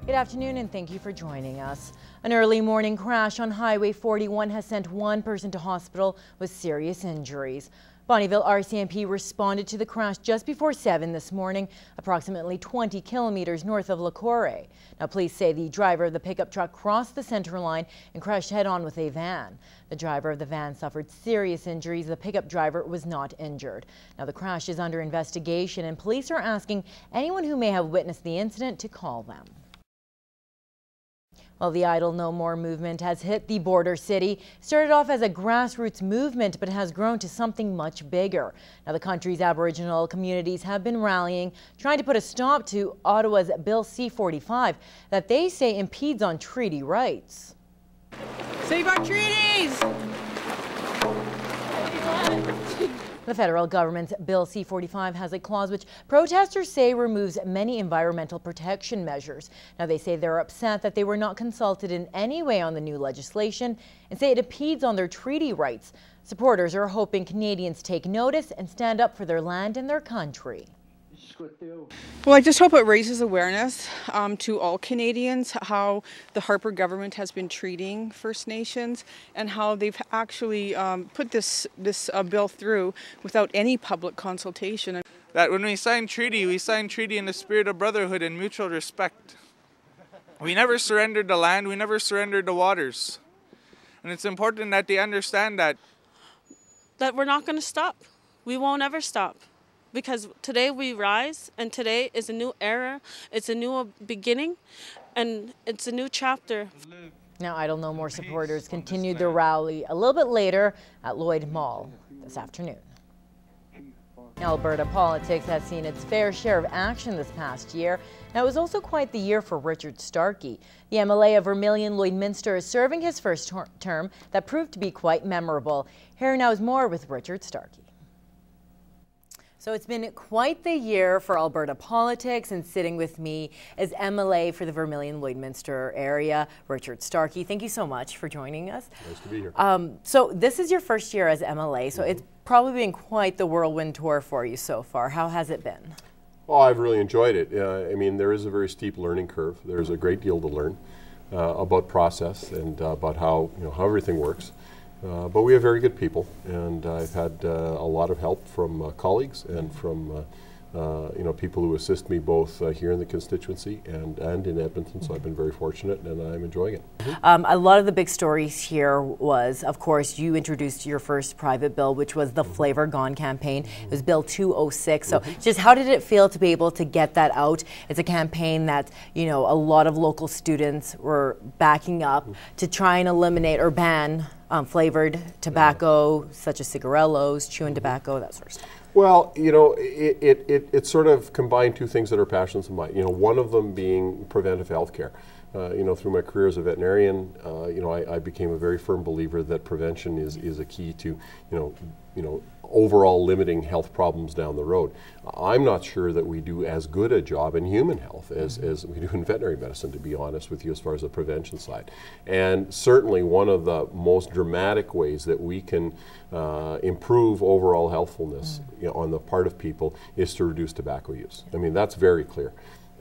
Good afternoon and thank you for joining us. An early morning crash on Highway 41 has sent one person to hospital with serious injuries. Bonnyville RCMP responded to the crash just before 7 this morning, approximately 20 kilometers north of Lacore. Now, police say the driver of the pickup truck crossed the center line and crashed head-on with a van. The driver of the van suffered serious injuries. The pickup driver was not injured. Now, the crash is under investigation and police are asking anyone who may have witnessed the incident to call them. Well, the Idle No More movement has hit the border city. Started off as a grassroots movement, but has grown to something much bigger. Now, the country's Aboriginal communities have been rallying, trying to put a stop to Ottawa's Bill C-45 that they say impedes on treaty rights. Save our treaties! The federal government's Bill C-45 has a clause which protesters say removes many environmental protection measures. Now, they say they're upset that they were not consulted in any way on the new legislation and say it impedes on their treaty rights. Supporters are hoping Canadians take notice and stand up for their land and their country. Well, I just hope it raises awareness to all Canadians how the Harper government has been treating First Nations and how they've actually put this bill through without any public consultation. That when we sign treaty in the spirit of brotherhood and mutual respect. We never surrendered the land, we never surrendered the waters. And it's important that they understand that we're not going to stop. We won't ever stop. Because today we rise, and today is a new era, it's a new beginning, and it's a new chapter. Now, Idle No More supporters continued their rally a little bit later at Lloyd Mall this afternoon. Alberta politics has seen its fair share of action this past year. Now, it was also quite the year for Richard Starkey. The MLA of Vermilion-Lloydminster is serving his first term that proved to be quite memorable. Here now is more with Richard Starkey. So it's been quite the year for Alberta politics, and sitting with me is MLA for the Vermilion-Lloydminster area, Richard Starkey. Thank you so much for joining us. Nice to be here. So this is your first year as MLA, so it's probably been quite the whirlwind tour for you so far. How has it been? Well, I've really enjoyed it. I mean, there is a very steep learning curve. There's a great deal to learn about process and about how everything works. But we have very good people, and I've had a lot of help from colleagues and from people who assist me both here in the constituency and in Edmonton, so I've been very fortunate and I'm enjoying it. A lot of the big stories here was, of course, you introduced your first private bill, which was the Flavor Gone campaign. It was Bill 206. So just how did it feel to be able to get that out? It's a campaign that, a lot of local students were backing up to try and eliminate or ban flavored tobacco, such as cigarillos, chewing tobacco, that sort of stuff. Well, it sort of combined two things that are passions of mine. One of them being preventive health care. Through my career as a veterinarian, I became a very firm believer that prevention is a key to, overall limiting health problems down the road. I'm not sure that we do as good a job in human health as we do in veterinary medicine, to be honest with you, as far as the prevention side. And certainly one of the most dramatic ways that we can improve overall healthfulness on the part of people is to reduce tobacco use. I mean, that's very clear.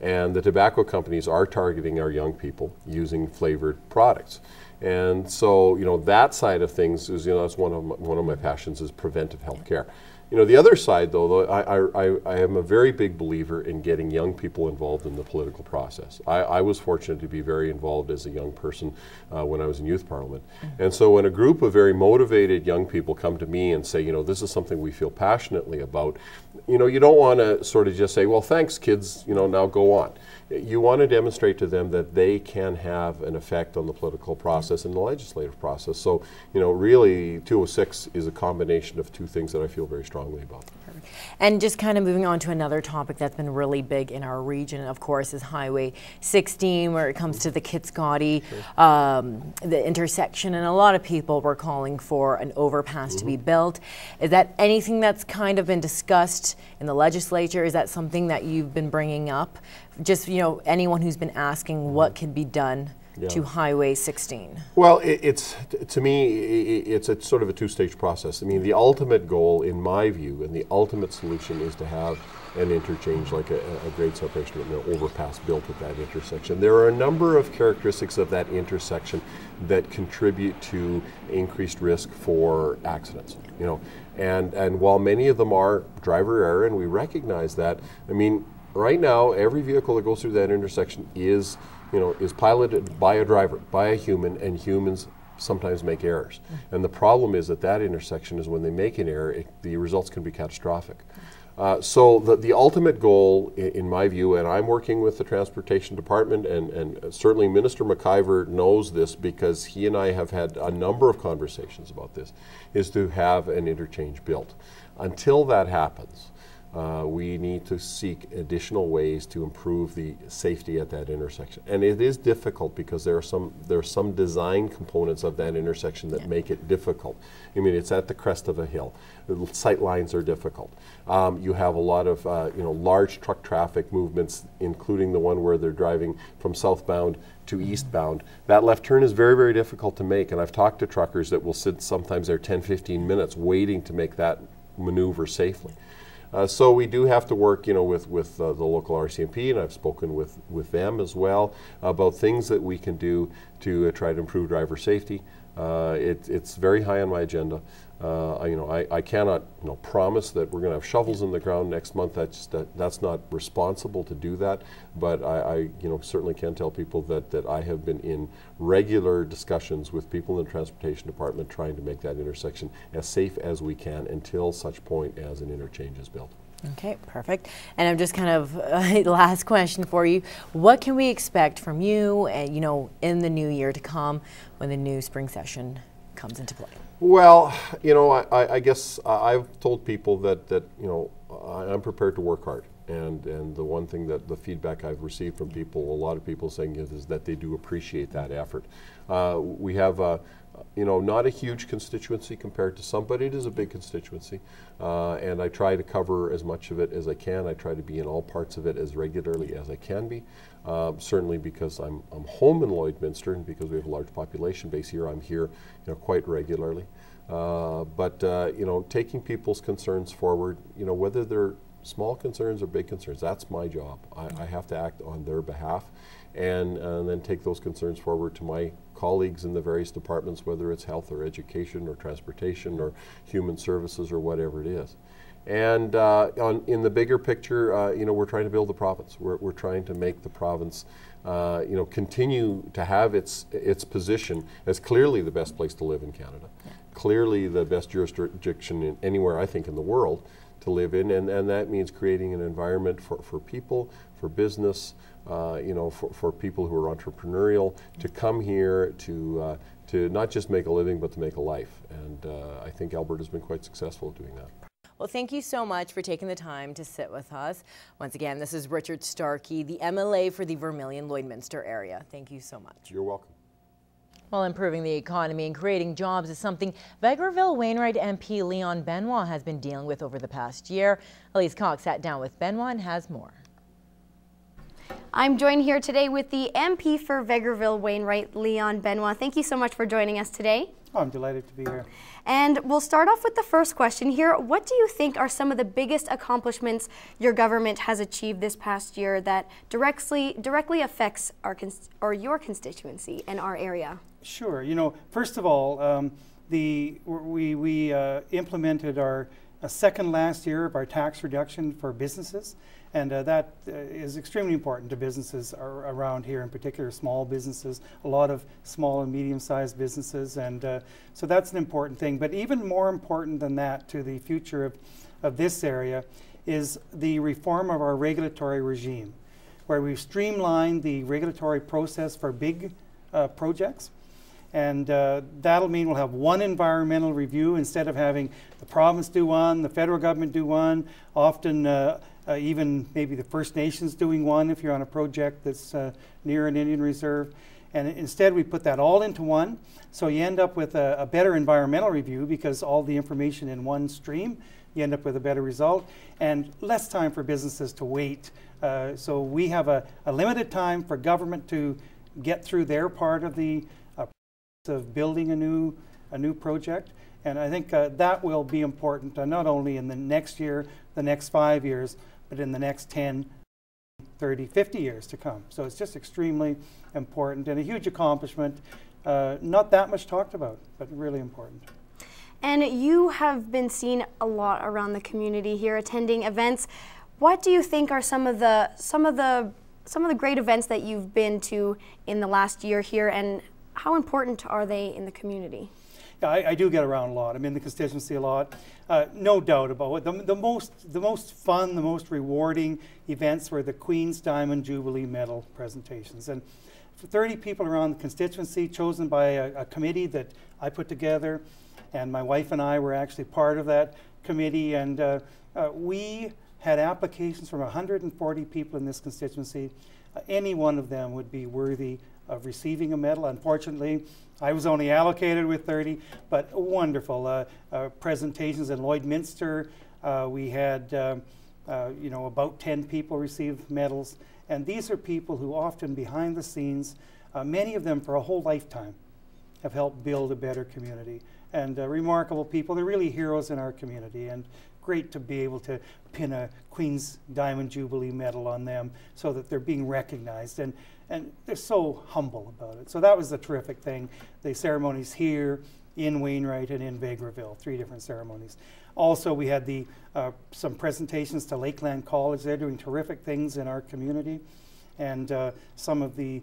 And the tobacco companies are targeting our young people using flavored products. And so, that side of things is, that's one of my passions is preventive health care. The other side, though, I am a very big believer in getting young people involved in the political process. I was fortunate to be very involved as a young person when I was in youth parliament. And so when a group of very motivated young people come to me and say, this is something we feel passionately about, you don't want to sort of just say, well, thanks, kids, now go on. You want to demonstrate to them that they can have an effect on the political process and the legislative process. So, really 206 is a combination of two things that I feel very strongly about. And just kind of moving on to another topic that's been really big in our region, of course, is Highway 16, where it comes to the Kitscoty, the intersection, and a lot of people were calling for an overpass to be built. Is that anything that's kind of been discussed in the legislature? Is that something that you've been bringing up? Just, anyone who's been asking what can be done to Highway 16? Well, to me, it's a sort of a two-stage process. I mean, the ultimate goal, in my view, and the ultimate solution is to have an interchange, like a grade separation, an overpass built at that intersection. There are a number of characteristics of that intersection that contribute to increased risk for accidents. And while many of them are driver error, and we recognize that, I mean, right now, every vehicle that goes through that intersection is piloted by a driver, by a human, and humans sometimes make errors. And the problem is at that intersection is when they make an error, the results can be catastrophic. So the ultimate goal, in my view, and I'm working with the Transportation Department, and certainly Minister McIver knows this because he and I have had a number of conversations about this, is to have an interchange built. Until that happens, we need to seek additional ways to improve the safety at that intersection. And it is difficult because there are some design components of that intersection that make it difficult. I mean, it's at the crest of a hill. The sight lines are difficult. You have a lot of large truck traffic movements, including the one where they're driving from southbound to eastbound. That left turn is very, very difficult to make. And I've talked to truckers that will sit sometimes there 10, 15 minutes waiting to make that maneuver safely. So we do have to work, with the local RCMP, and I've spoken with them as well about things that we can do to try to improve driver safety. It's very high on my agenda. I cannot promise that we're going to have shovels in the ground next month. That's not responsible to do that. But I certainly can tell people that I have been in regular discussions with people in the Transportation Department trying to make that intersection as safe as we can until such point as an interchange is built. Okay, perfect. And I'm just kind of last question for you. What can we expect from you, in the new year to come when the new spring session comes into play? Well, I guess I've told people that I'm prepared to work hard. And the one thing that the feedback I've received from people, a lot of people saying is that they do appreciate that effort. We have not a huge constituency compared to some, but it is a big constituency. And I try to cover as much of it as I can. I try to be in all parts of it as regularly as I can be. Certainly because I'm home in Lloydminster, and because we have a large population base here, I'm here quite regularly. But taking people's concerns forward, whether they're small concerns or big concerns, that's my job. I have to act on their behalf and then take those concerns forward to my colleagues in the various departments, whether it's health or education or transportation or human services or whatever it is. And in the bigger picture, we're trying to build the province. We're trying to make the province, continue to have its position as clearly the best place to live in Canada, clearly the best jurisdiction anywhere, I think, in the world to live in, and that means creating an environment for people, for business, for people who are entrepreneurial to come here to not just make a living, but to make a life. And I think Alberta's been quite successful at doing that. Well, thank you so much for taking the time to sit with us. Once again, this is Richard Starkey, the MLA for the Vermilion-Lloydminster area. Thank you so much. You're welcome. Well, improving the economy and creating jobs is something Vegreville-Wainwright MP Leon Benoit has been dealing with over the past year. Elise Cox sat down with Benoit and has more. I'm joined here today with the MP for Vegreville-Wainwright, Leon Benoit. Thank you so much for joining us today. Oh, I'm delighted to be here. And we'll start off with the first question here. What do you think are some of the biggest accomplishments your government has achieved this past year that directly affects your constituency and our area? Sure. First of all, we implemented our second last year of our tax reduction for businesses, and that is extremely important to businesses around here, in particular small businesses, a lot of small and medium-sized businesses, and so that's an important thing. But even more important than that to the future of this area is the reform of our regulatory regime, where we've streamlined the regulatory process for big projects. And that'll mean we'll have one environmental review instead of having the province do one, the federal government do one, often even maybe the First Nations doing one if you're on a project that's near an Indian reserve. And instead we put that all into one, so you end up with a better environmental review because all the information in one stream, you end up with a better result, and less time for businesses to wait. So we have a limited time for government to get through their part of the of building a new project. And I think that will be important not only in the next year, the next 5 years, but in the next 10, 30, 50 years to come. So it's just extremely important and a huge accomplishment. Not that much talked about, but really important. And you have been seen a lot around the community here, attending events. What do you think are some of the great events that you've been to in the last year here, and how important are they in the community? Yeah, I do get around a lot. I'm in the constituency a lot. No doubt about it. The most fun, the most rewarding events were the Queen's Diamond Jubilee Medal presentations. And for 30 people around the constituency, chosen by a committee that I put together, and my wife and I were actually part of that committee, and we had applications from 140 people in this constituency. Any one of them would be worthy of receiving a medal. Unfortunately, I was only allocated with 30, but wonderful presentations in Lloydminster. We had about 10 people receive medals, and these are people who often behind the scenes, many of them for a whole lifetime, have helped build a better community. And remarkable people. They're really heroes in our community, and great to be able to pin a Queen's Diamond Jubilee medal on them so that they're being recognized, and they're so humble about it. So that was the terrific thing. The ceremonies here, in Wainwright, and in Vegreville, 3 different ceremonies. Also, we had some presentations to Lakeland College. They're doing terrific things in our community, and some of the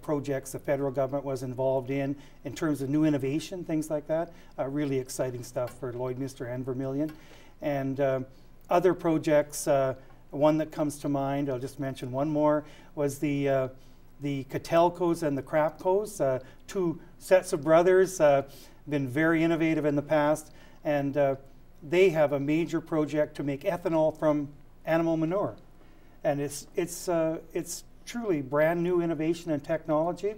projects the federal government was involved in terms of new innovation, things like that. Really exciting stuff for Lloydminster and Vermilion. And other projects, one that comes to mind, I'll just mention one more, was the Catelcos and the Krapkos, 2 sets of brothers, been very innovative in the past, and they have a major project to make ethanol from animal manure. And it's truly brand new innovation and technology.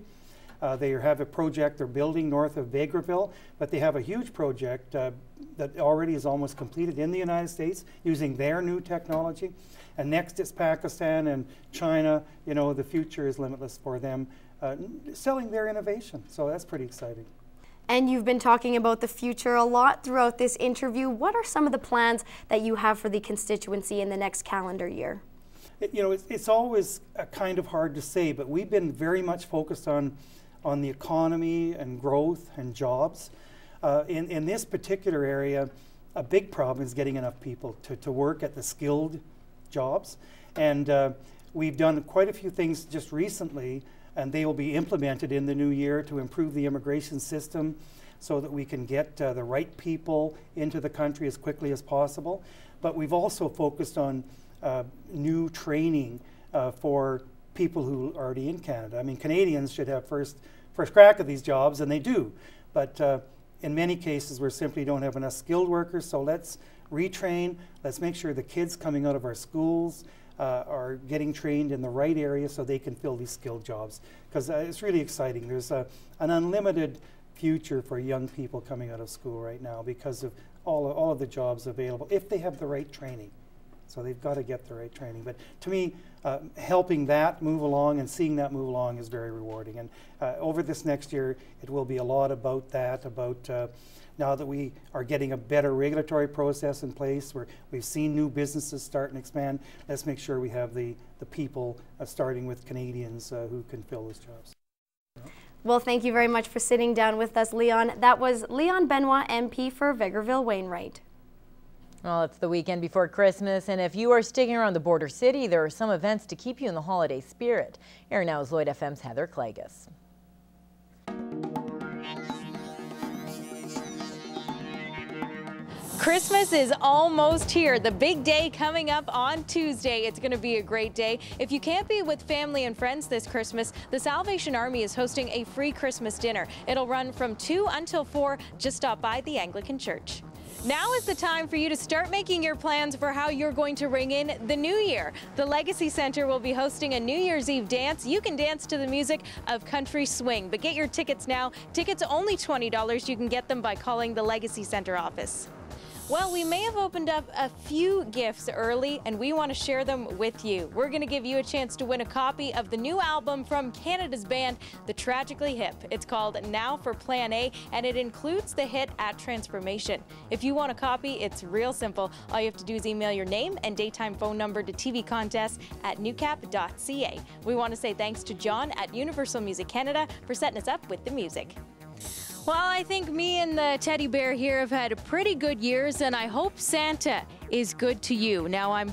They have a project they're building north of Vegreville, but they have a huge project that already is almost completed in the United States using their new technology. And next it's Pakistan and China. You know, the future is limitless for them, selling their innovation. So that's pretty exciting. And you've been talking about the future a lot throughout this interview. What are some of the plans that you have for the constituency in the next calendar year? It's always kind of hard to say, but we've been very much focused on the economy and growth and jobs. In this particular area, a big problem is getting enough people to work at the skilled jobs. And we've done quite a few things just recently, and they will be implemented in the new year to improve the immigration system so that we can get the right people into the country as quickly as possible. But we've also focused on new training for people who are already in Canada. I mean, Canadians should have first crack at these jobs, and they do. But in many cases, we simply don't have enough skilled workers, so let's retrain. Let's make sure the kids coming out of our schools are getting trained in the right area so they can fill these skilled jobs. Because it's really exciting. There's an unlimited future for young people coming out of school right now because of all of the jobs available, if they have the right training. So they've got to get the right training. But to me, helping that move along and seeing that move along is very rewarding. And over this next year, it will be a lot about that, about now that we are getting a better regulatory process in place, where we've seen new businesses start and expand, let's make sure we have the people, starting with Canadians, who can fill those jobs. Well, thank you very much for sitting down with us, Leon. That was Leon Benoit, MP for Vegreville-Wainwright. Well, it's the weekend before Christmas, and if you are sticking around the border city, there are some events to keep you in the holiday spirit. Here now is Lloyd FM's Heather Clagus. Christmas is almost here. The big day coming up on Tuesday. It's going to be a great day. If you can't be with family and friends this Christmas, the Salvation Army is hosting a free Christmas dinner. It'll run from 2 until 4. Just stop by the Anglican Church. Now is the time for you to start making your plans for how you're going to ring in the new year. The Legacy Center will be hosting a New Year's Eve dance. You can dance to the music of country swing, but get your tickets now. Tickets only $20. You can get them by calling the Legacy Center office. Well, we may have opened up a few gifts early, and we want to share them with you. We're going to give you a chance to win a copy of the new album from Canada's band, The Tragically Hip. It's called Now for Plan A, and it includes the hit At Transformation. If you want a copy, it's real simple. All you have to do is email your name and daytime phone number to tvcontest@newcap.ca. We want to say thanks to John at Universal Music Canada for setting us up with the music. Well, I think me and the teddy bear here have had pretty good years, and I hope Santa is good to you. Now, I'm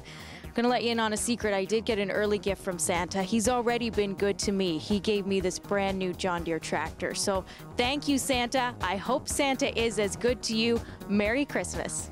going to let you in on a secret. I did get an early gift from Santa. He's already been good to me. He gave me this brand new John Deere tractor. So thank you, Santa. I hope Santa is as good to you. Merry Christmas.